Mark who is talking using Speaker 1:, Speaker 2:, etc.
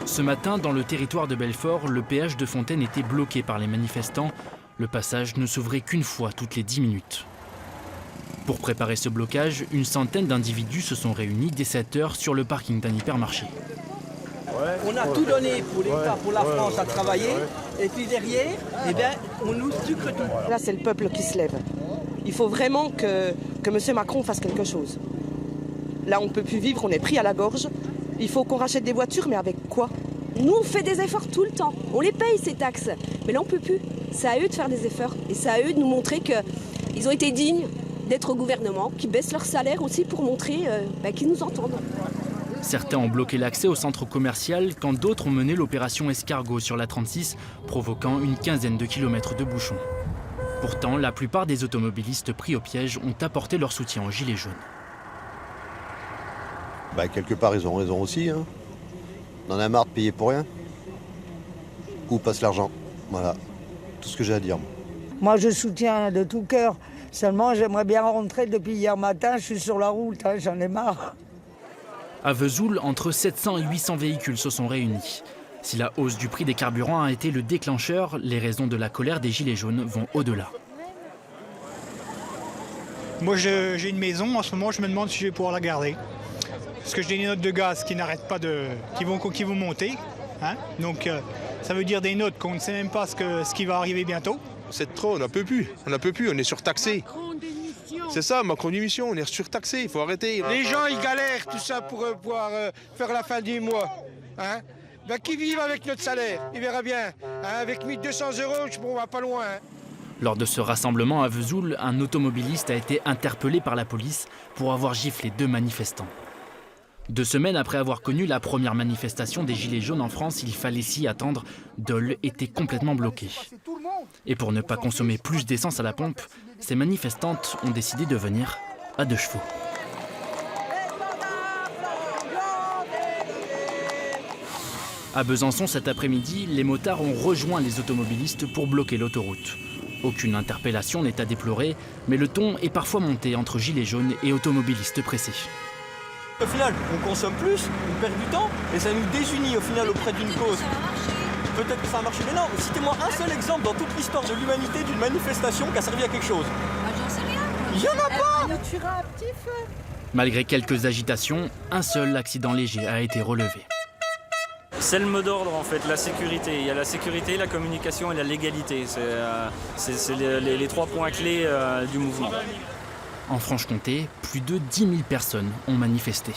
Speaker 1: Ce matin, dans le territoire de Belfort, le péage de Fontaine était bloqué par les manifestants. Le passage ne s'ouvrait qu'une fois toutes les 10 minutes. Pour préparer ce blocage, une centaine d'individus se sont réunis dès 7 h sur le parking d'un hypermarché.
Speaker 2: On a tout donné pour l'État, pour la France à travailler, et puis derrière, on nous sucre tout.
Speaker 3: Là, c'est le peuple qui se lève. Il faut vraiment que M. Macron fasse quelque chose. Là, on ne peut plus vivre, on est pris à la gorge. Il faut qu'on rachète des voitures, mais avec quoi?
Speaker 4: Nous, on fait des efforts tout le temps. On les paye, ces taxes. Mais là, on ne peut plus. C'est à eux de faire des efforts. Et c'est à eux de nous montrer qu'ils ont été dignes d'être au gouvernement, qu'ils baissent leur salaire aussi pour montrer qu'ils nous entendent.
Speaker 1: Certains ont bloqué l'accès au centre commercial, quand d'autres ont mené l'opération Escargot sur la 36, provoquant une quinzaine de kilomètres de bouchons. Pourtant, la plupart des automobilistes pris au piège ont apporté leur soutien aux Gilets jaunes.
Speaker 5: Quelque part, ils ont raison aussi. Hein. On en a marre de payer pour rien. Où passe l'argent? Voilà, tout ce que j'ai à dire.
Speaker 6: Moi, je soutiens de tout cœur. Seulement, j'aimerais bien rentrer depuis hier matin. Je suis sur la route, hein, j'en ai marre.
Speaker 1: À Vesoul, entre 700 et 800 véhicules se sont réunis. Si la hausse du prix des carburants a été le déclencheur, les raisons de la colère des Gilets jaunes vont au-delà.
Speaker 7: Moi, j'ai une maison. En ce moment, je me demande si je vais pouvoir la garder. Parce que j'ai des notes de gaz qui n'arrêtent pas qui vont monter. Hein. Donc, ça veut dire des notes qu'on ne sait même pas ce qui va arriver bientôt.
Speaker 8: C'est trop, on n'en peut plus. On est surtaxé. C'est ça, Macron démission, on est surtaxé, il faut arrêter.
Speaker 9: Les gens, ils galèrent tout ça pour pouvoir faire la fin du mois. Hein? Qui vivent avec notre salaire, il verra bien. Hein? Avec 1 200 €, on va pas loin. Hein?
Speaker 1: Lors de ce rassemblement à Vesoul, un automobiliste a été interpellé par la police pour avoir giflé 2 manifestants. 2 semaines après avoir connu la première manifestation des Gilets jaunes en France, il fallait s'y attendre, Dole était complètement bloqué. Et pour ne pas consommer plus d'essence à la pompe, ces manifestantes ont décidé de venir à 2 chevaux. À Besançon cet après-midi, les motards ont rejoint les automobilistes pour bloquer l'autoroute. Aucune interpellation n'est à déplorer, mais le ton est parfois monté entre gilets jaunes et automobilistes pressés.
Speaker 2: Au final, on consomme plus, on perd du temps, et ça nous désunit au final auprès d'une cause. Peut-être que ça a marché, mais non, citez-moi un seul exemple dans toute l'histoire de l'humanité d'une manifestation qui a servi à quelque chose.
Speaker 4: J'en sais rien.
Speaker 2: Il n'y en a pas.
Speaker 1: Malgré quelques agitations, un seul accident léger a été relevé.
Speaker 10: C'est le mot d'ordre en fait, la sécurité. Il y a la sécurité, la communication et la légalité. C'est les 3 points clés du mouvement.
Speaker 1: En Franche-Comté, plus de 10 000 personnes ont manifesté.